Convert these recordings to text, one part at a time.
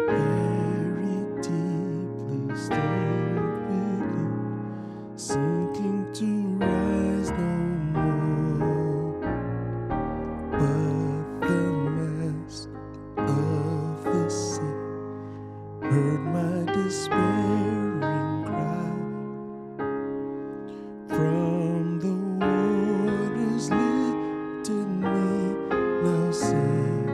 very deeply stained with you, sinking to rise no more. But the mask of the sea heard my despairing cry. From the waters lifted me, now safe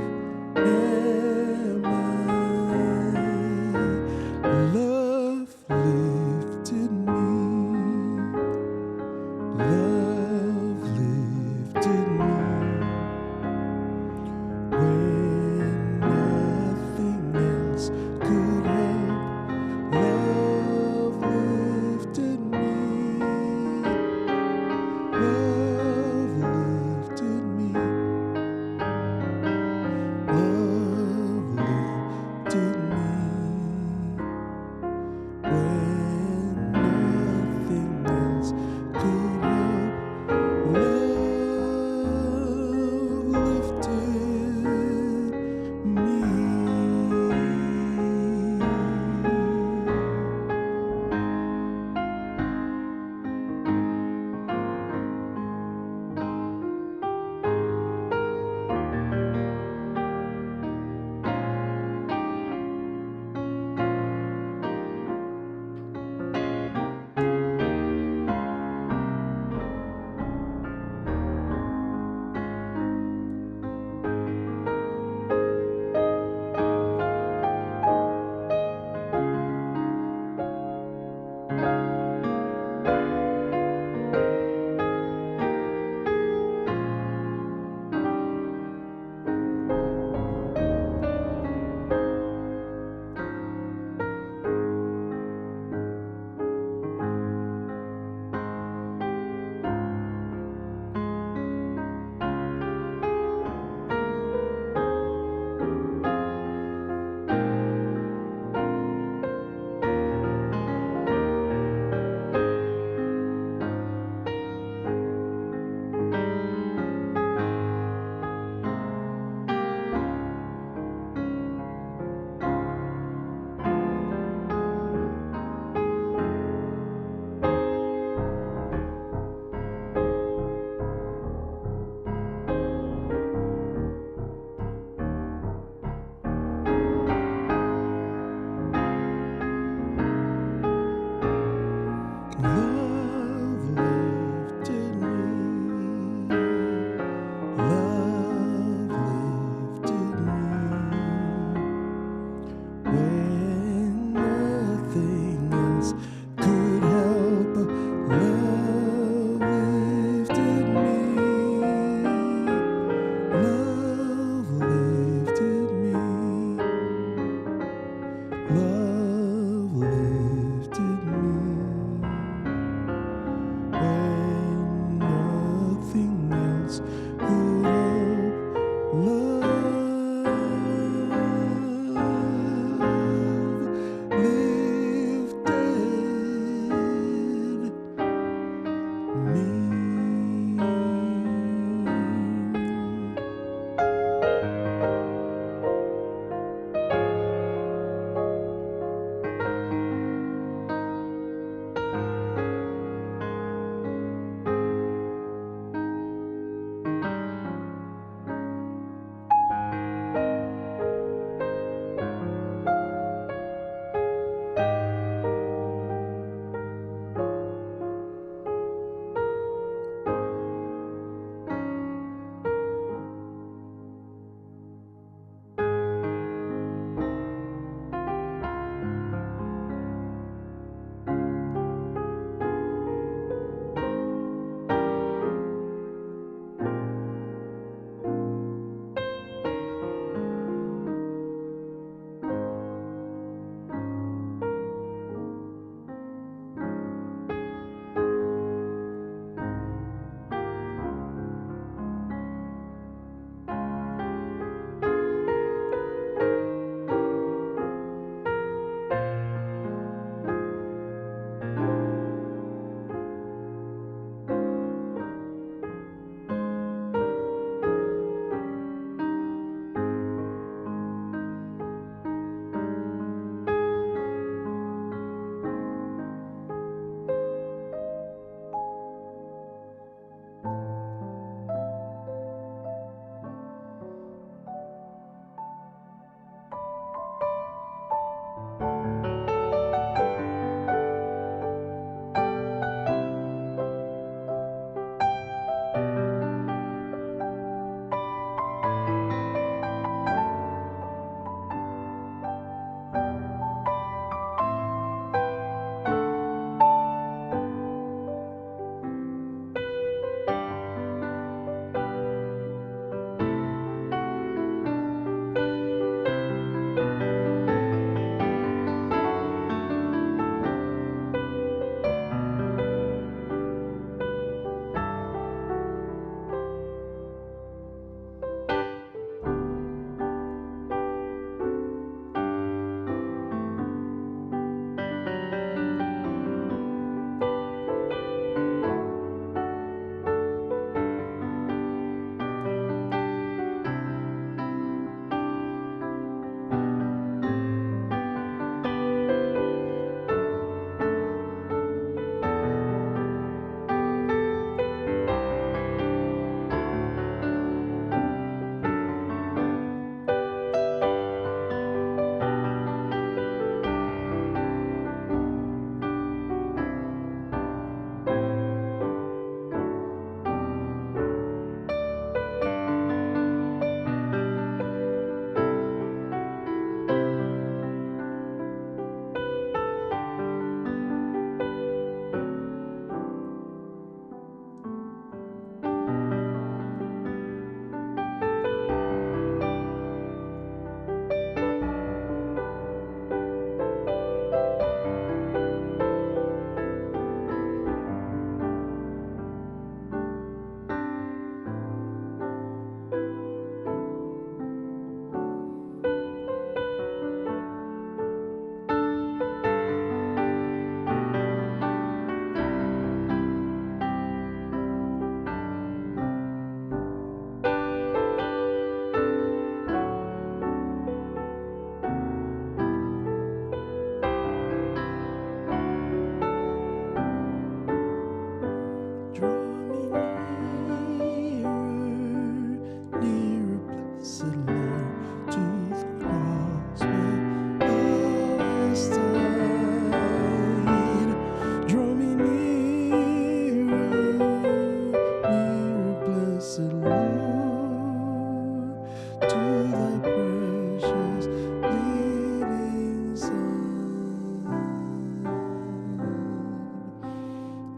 to thy precious bleeding Son,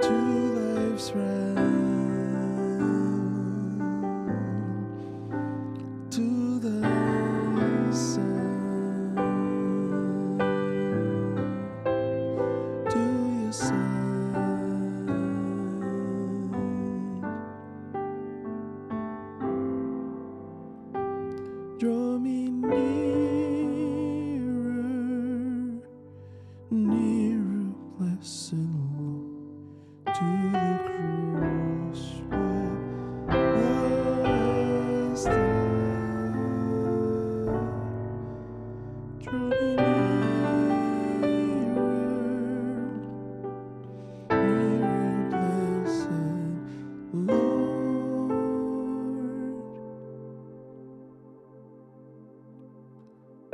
to life's round, to thy Son, to your Son. Draw me nearer, nearer, blessed Lord, to the cross where thou draw me nearer, nearer, blessed Lord,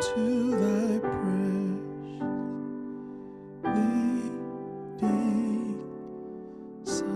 to thy precious bleeding side.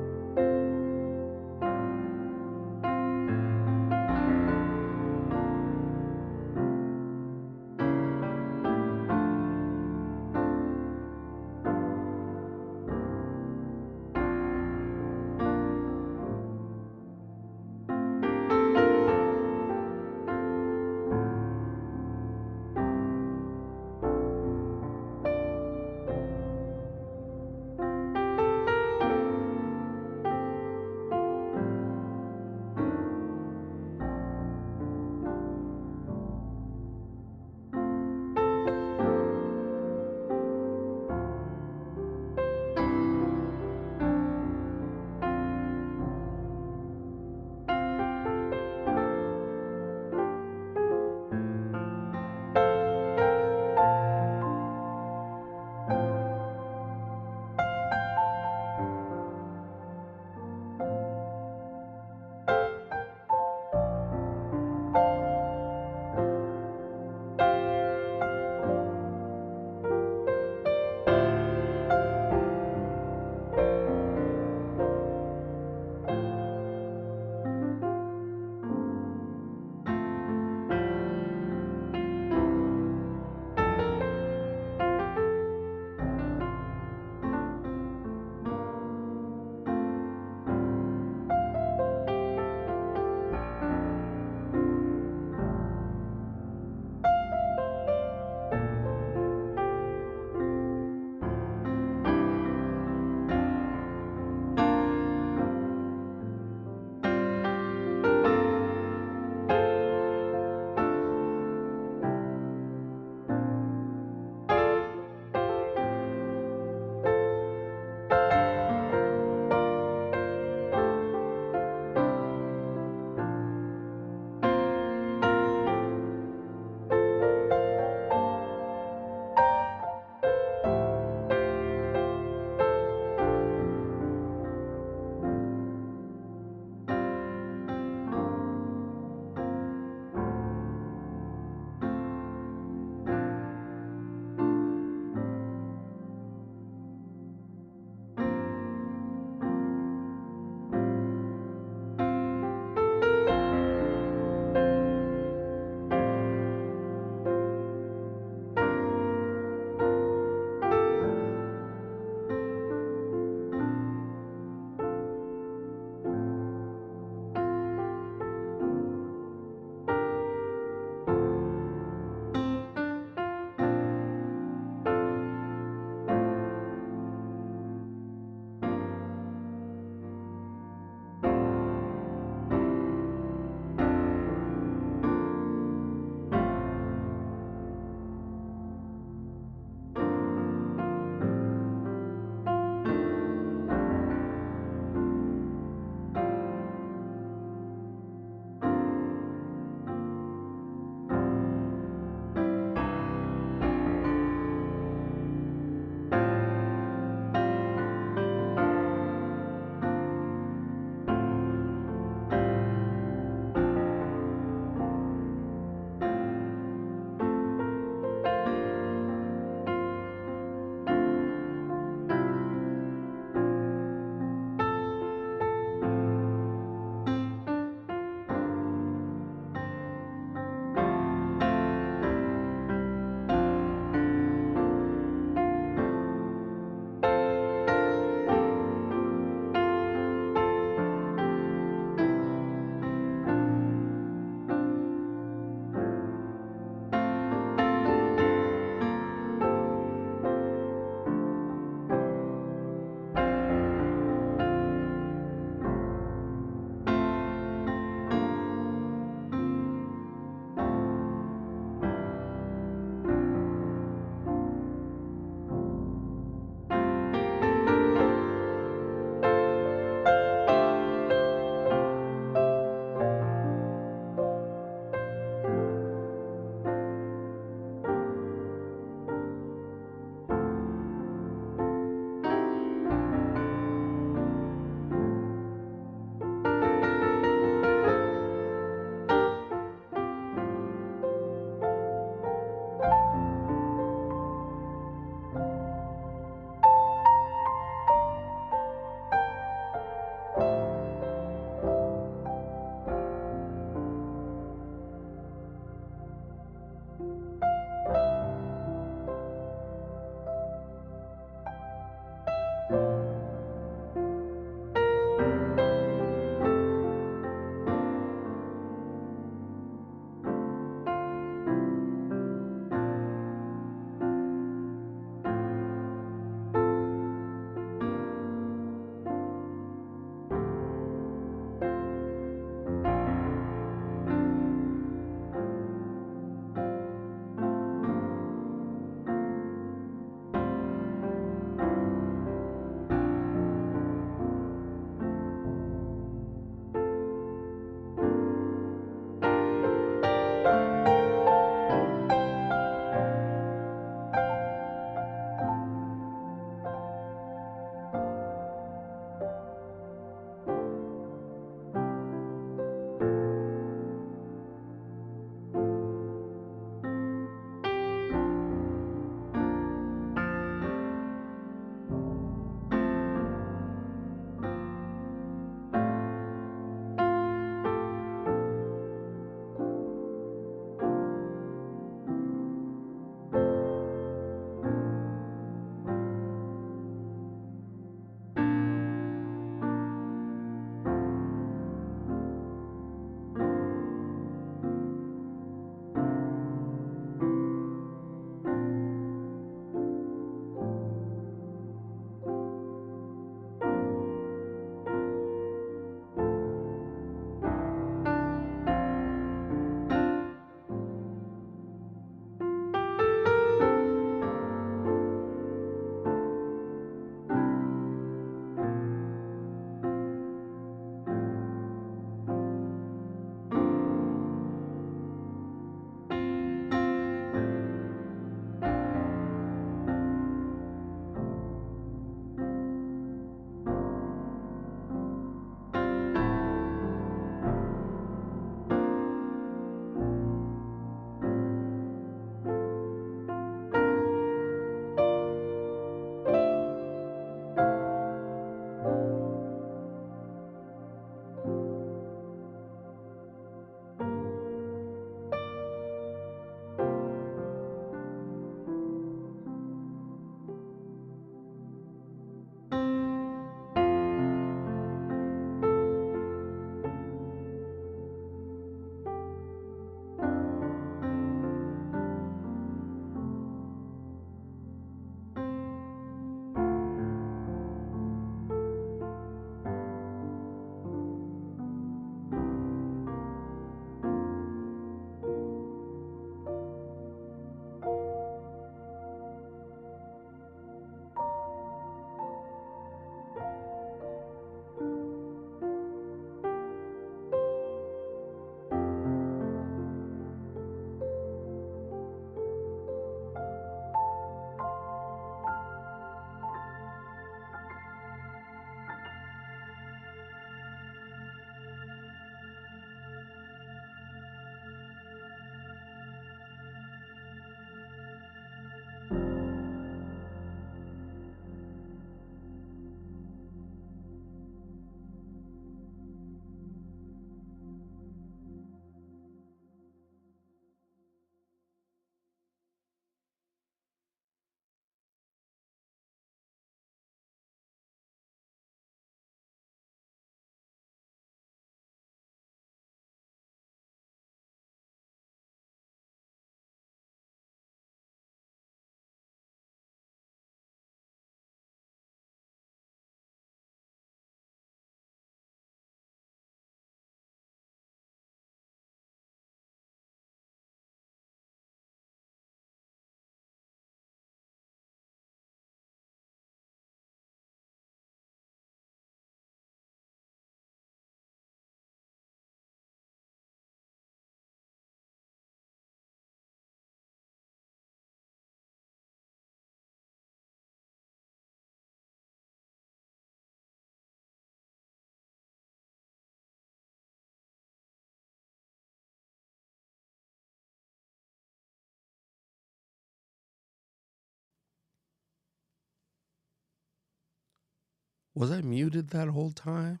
Was I muted that whole time?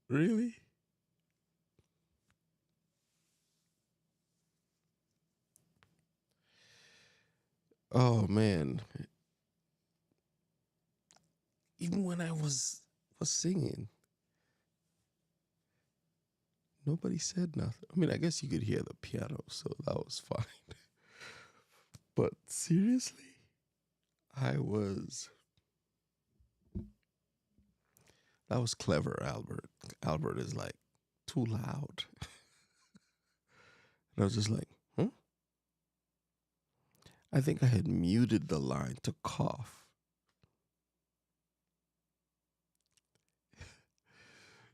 Really? Oh man. Even when I was singing, nobody said nothing. I mean, I guess you could hear the piano, so that was fine. But seriously, I was that was clever, Albert. Albert is like too loud. And I was just like, hmm? I think I had muted the line to cough.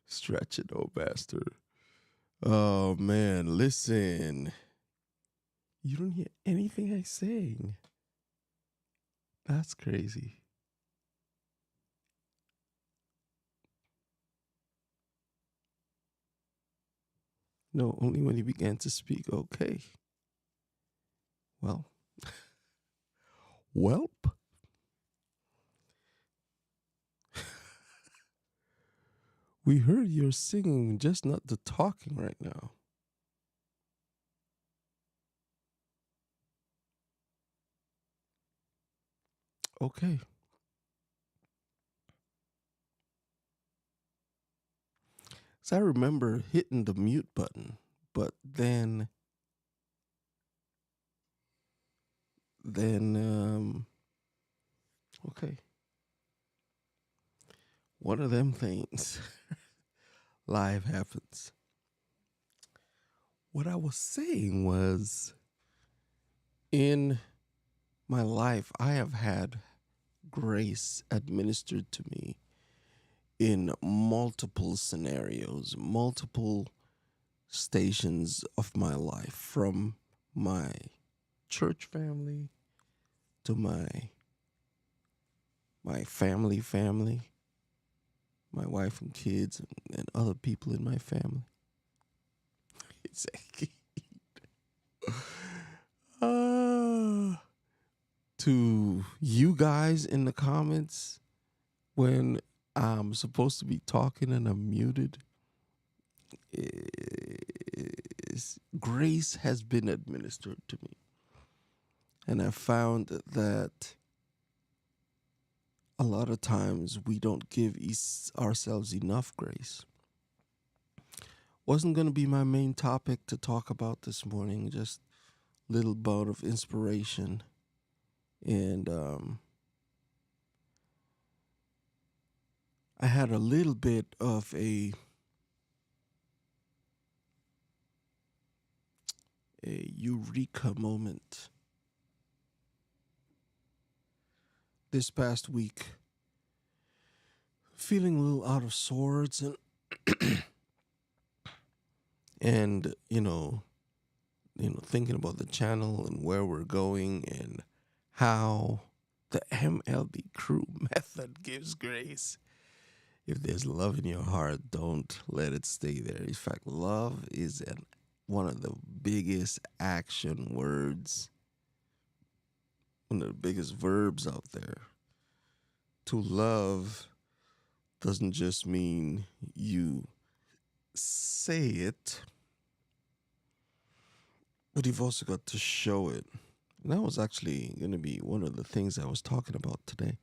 Stretch it, old bastard. Oh man, listen. You don't hear anything I sing. That's crazy. No, only when he began to speak. Okay. Well, welp. We heard you're singing, just not the talking right now. Okay. So I remember hitting the mute button, but then okay. One of them things. Live happens. What I was saying was, in my life, I have had grace administered to me in multiple scenarios, multiple stations of my life, from my church family to my family, my wife and kids, and other people in my family. Exactly. uh, to you guys in the comments when I'm supposed to be talking and I'm muted. Grace has been administered to me. And I found that a lot of times we don't give ourselves enough grace. Wasn't going to be my main topic to talk about this morning, just little bout of inspiration. And I had a little bit of a eureka moment this past week, feeling a little out of sorts and thinking about the channel and where we're going and how the MLB crew method gives grace. If there's love in your heart, don't let it stay there. In fact, love is one of the biggest action words, one of the biggest verbs out there. To love doesn't just mean you say it, but you've also got to show it. And that was actually going to be one of the things I was talking about today.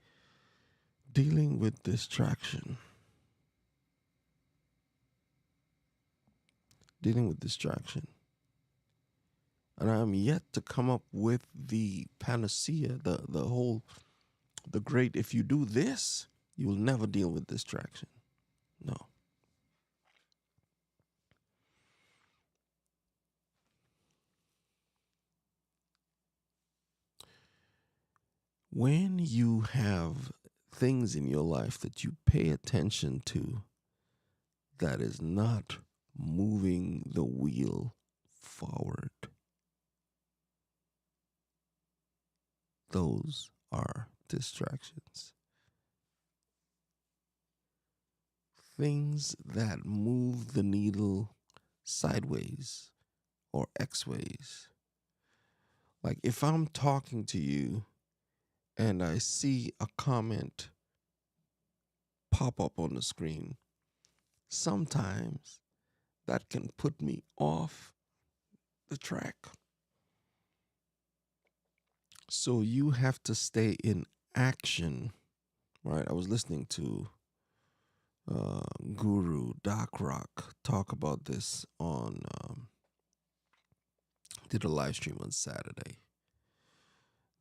Dealing with distraction. Dealing with distraction. And I'm yet to come up with the panacea, the great, if you do this, you will never deal with distraction. No. When you have things in your life that you pay attention to that is not moving the wheel forward, those are distractions. Things that move the needle sideways or X ways. Like if I'm talking to you and I see a comment pop up on the screen, sometimes that can put me off the track. So you have to stay in action, right? I was listening to Guru Doc Rock talk about this on, did a live stream on Saturday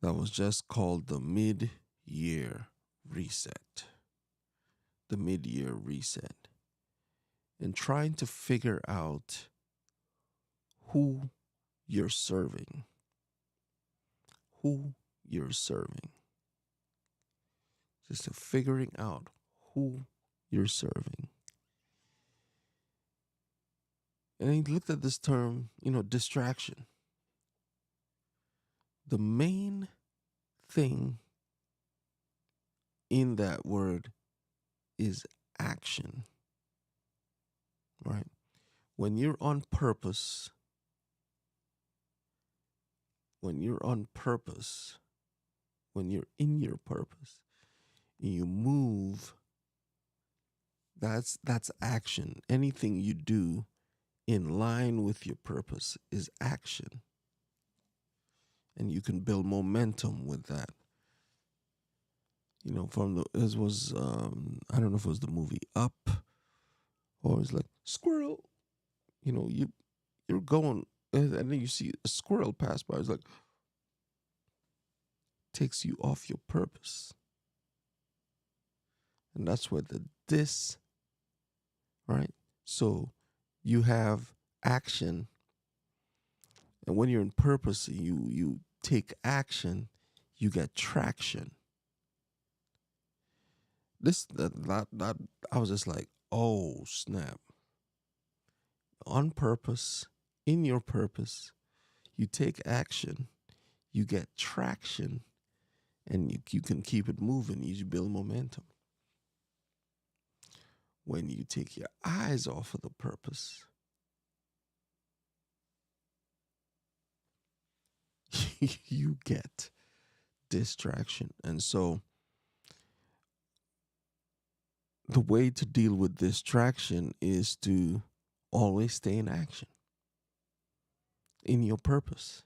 that was just called the mid-year reset. The mid-year reset. And trying to figure out who you're serving. Who you're serving. Just figuring out who you're serving. And he looked at this term, distraction. The main thing in that word is action, right? When you're on purpose, when you're in your purpose, and you move, that's action. Anything you do in line with your purpose is action. And you can build momentum with that. From it was I don't know if it was the movie Up, or it's like squirrel. You're going, and then you see a squirrel pass by. It's like takes you off your purpose, and that's where the this, right? So you have action, and when you're in purpose, you take action, you get traction. That I was just like, oh snap! On purpose, in your purpose, you take action, you get traction, and you can keep it moving. You build momentum. When you take your eyes off of the purpose, you get distraction. And so the way to deal with distraction is to always stay in action, in your purpose.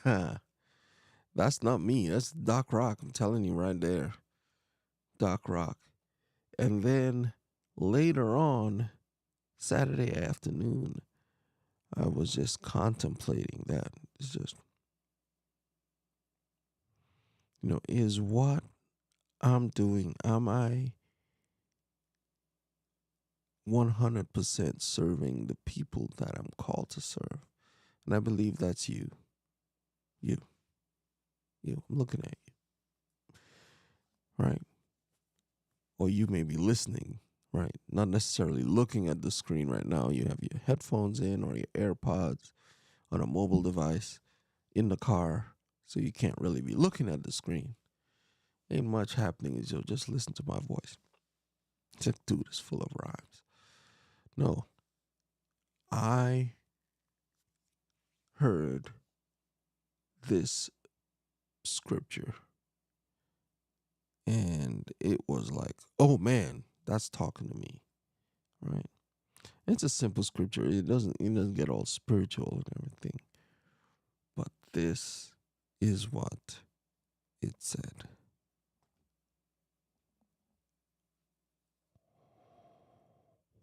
That's not me. That's Doc Rock. I'm telling you right there. Doc Rock. And then later on, Saturday afternoon, I was just contemplating that. It's just, is what I'm doing, am I 100% serving the people that I'm called to serve? And I believe that's you. You. I'm looking at you. Right? Or you may be listening, right? Not necessarily looking at the screen right now. You have your headphones in or your AirPods on a mobile device in the car, so you can't really be looking at the screen. Ain't much happening, is you'll just listen to my voice. This dude is full of rhymes. No. I heard this scripture and it was like, oh man, that's talking to me, right? It's a simple scripture. It doesn't get all spiritual and everything. But this is what it said.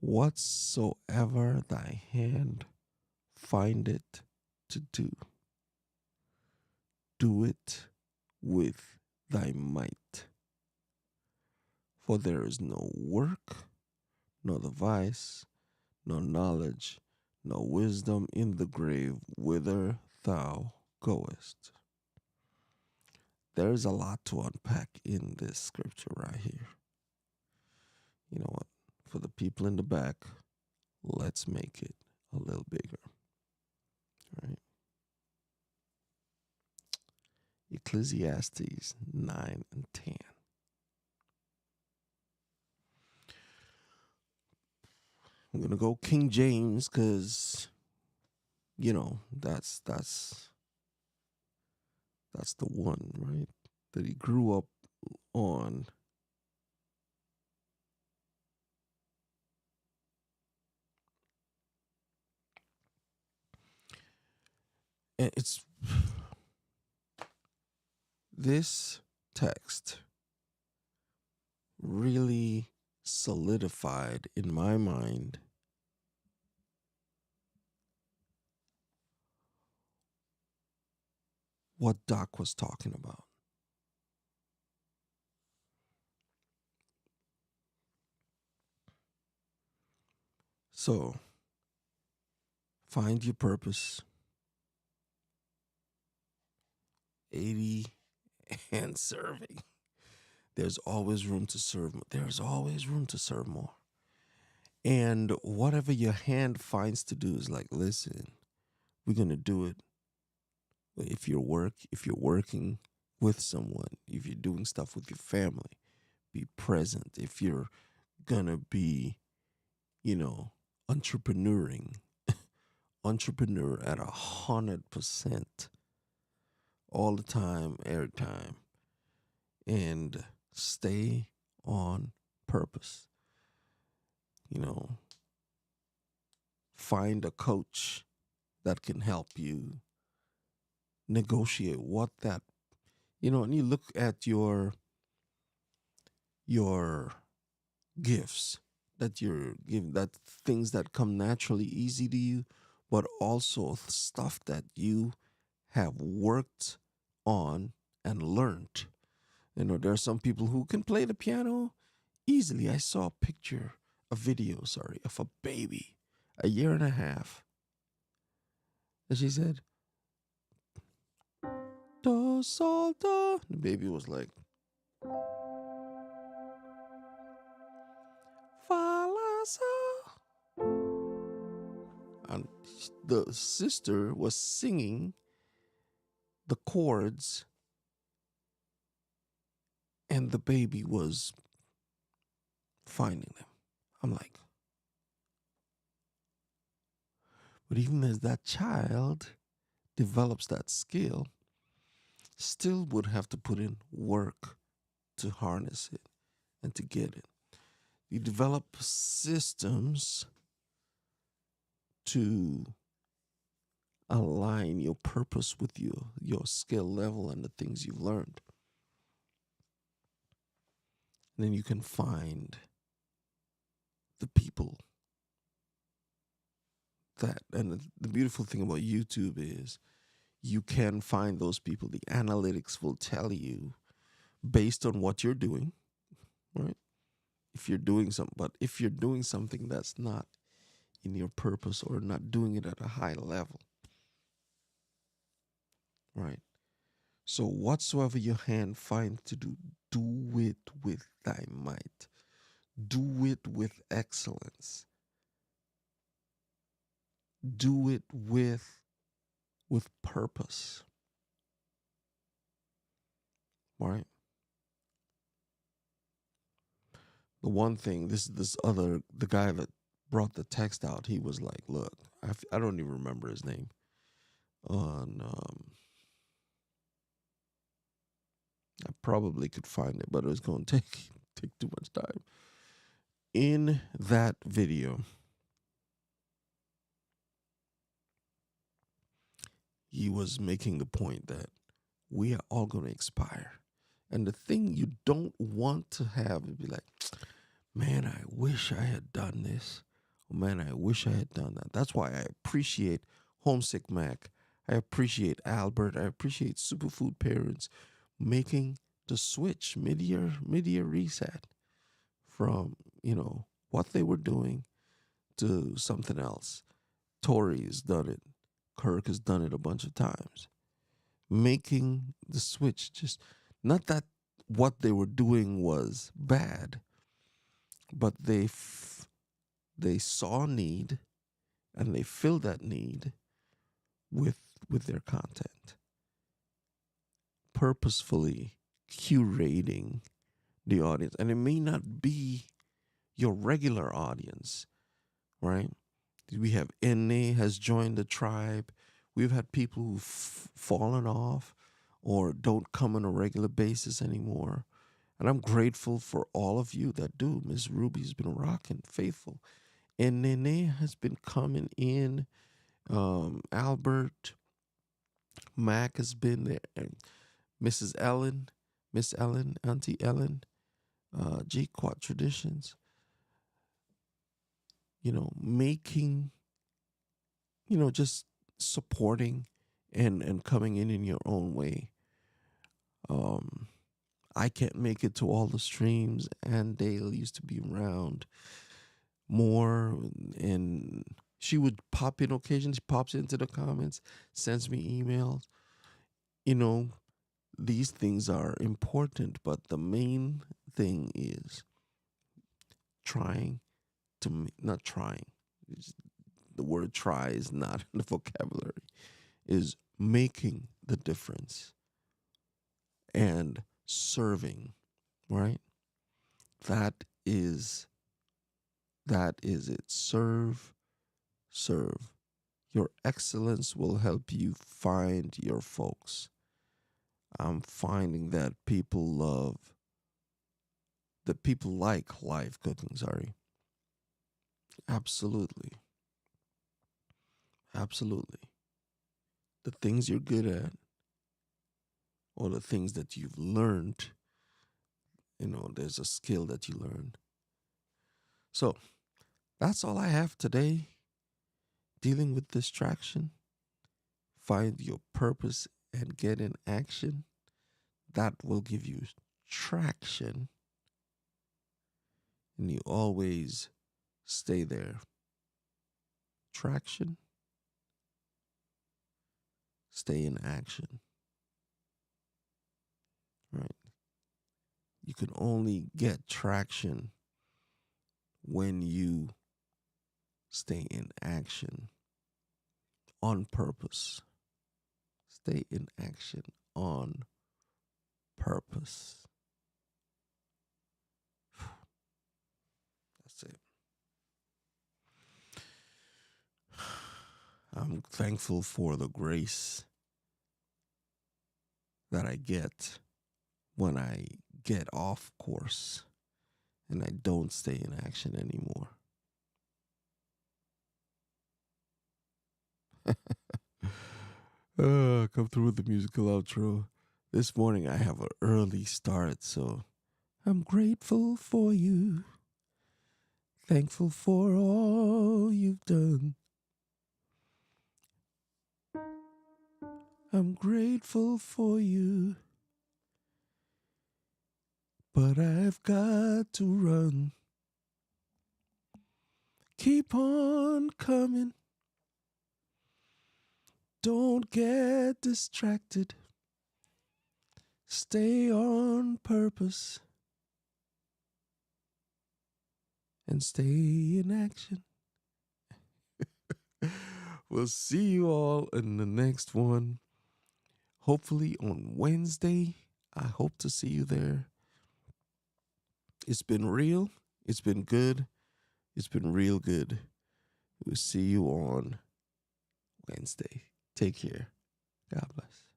Whatsoever thy hand findeth to do, do it with thy might. For there is no work, nor device, nor knowledge, nor wisdom in the grave whither thou goest. There's a lot to unpack in this scripture right here. You know what? For the people in the back, let's make it a little bigger. Right? Ecclesiastes 9 and 10. I'm gonna go King James because that's That's the one, right? That he grew up on. And it's this text really solidified in my mind what Doc was talking about. So, find your purpose, 80, and serving. There's always room to serve. There's always room to serve more. And whatever your hand finds to do is like, listen, we're gonna do it. If you're working with someone, if you're doing stuff with your family, be present. If you're gonna be, you know, entrepreneuring, entrepreneur at 100% all the time, every time, and stay on purpose. You know, find a coach that can help you negotiate what that, and you look at your gifts that you're giving, that things that come naturally easy to you, but also stuff that you have worked on and learned. There are some people who can play the piano easily. I saw a video, sorry, of a baby, a year and a half. And she said, do, sol, do. The baby was like, fa, la, sol. And the sister was singing the chords, and the baby was finding them. I'm like, but even as that child develops that skill, still would have to put in work to harness it and to get it. You develop systems to align your purpose with your skill level and the things you've learned. And then you can find the people and the beautiful thing about YouTube is you can find those people. The analytics will tell you based on what you're doing, right? If you're doing something that's not in your purpose or not doing it at a high level, right? So whatsoever your hand finds to do, do it with thy might. Do it with excellence. Do it with purpose. Right? The one thing, the guy that brought the text out, he was like, look, I don't even remember his name. On I probably could find it, but it was going to take too much time. In that video, he was making the point that we are all going to expire. And the thing you don't want to have is be like, man, I wish I had done this. Oh, man, I wish I had done that. That's why I appreciate Homesick Mac. I appreciate Albert. I appreciate Superfood Parents making the switch mid-year reset from, what they were doing to something else. Tori has done it. Kirk has done it a bunch of times. Making the switch, just not that what they were doing was bad, but they saw need and they filled that need with their content, purposefully curating the audience. And it may not be your regular audience, right? We have Enne has joined the tribe. We've had people who've fallen off or don't come on a regular basis anymore. And I'm grateful for all of you that do. Miss Ruby's been rocking, faithful. And Nene has been coming in. Albert, Mac has been there. And Mrs. Ellen, Miss Ellen, Auntie Ellen, G Quad Traditions, making, just supporting and coming in your own way. Um, I can't make it to all the streams, and Dale used to be around more, and she would pop in occasionally. She pops into the comments, sends me emails. You know, these things are important, but the main thing is trying not trying. The word try is not in the vocabulary, is making the difference and serving, right? That is it. Serve. Your excellence will help you find your folks. I'm finding that people like live cooking, sorry. Absolutely. Absolutely. The things you're good at or the things that you've learned, there's a skill that you learned. So that's all I have today. Dealing with distraction, find your purpose and get in action. That will give you traction, and you always stay there. Traction, stay in action, right? You can only get traction when you stay in action on purpose. Stay in action on purpose. That's it. I'm thankful for the grace that I get when I get off course and I don't stay in action anymore. Come through with the musical outro. This morning I have an early start, so I'm grateful for you. Thankful for all you've done. I'm grateful for you. But I've got to run. Keep on coming. Don't get distracted. Stay on purpose. And stay in action. We'll see you all in the next one. Hopefully on Wednesday. I hope to see you there. It's been real. It's been good. It's been real good. We'll see you on Wednesday. Take care. God bless.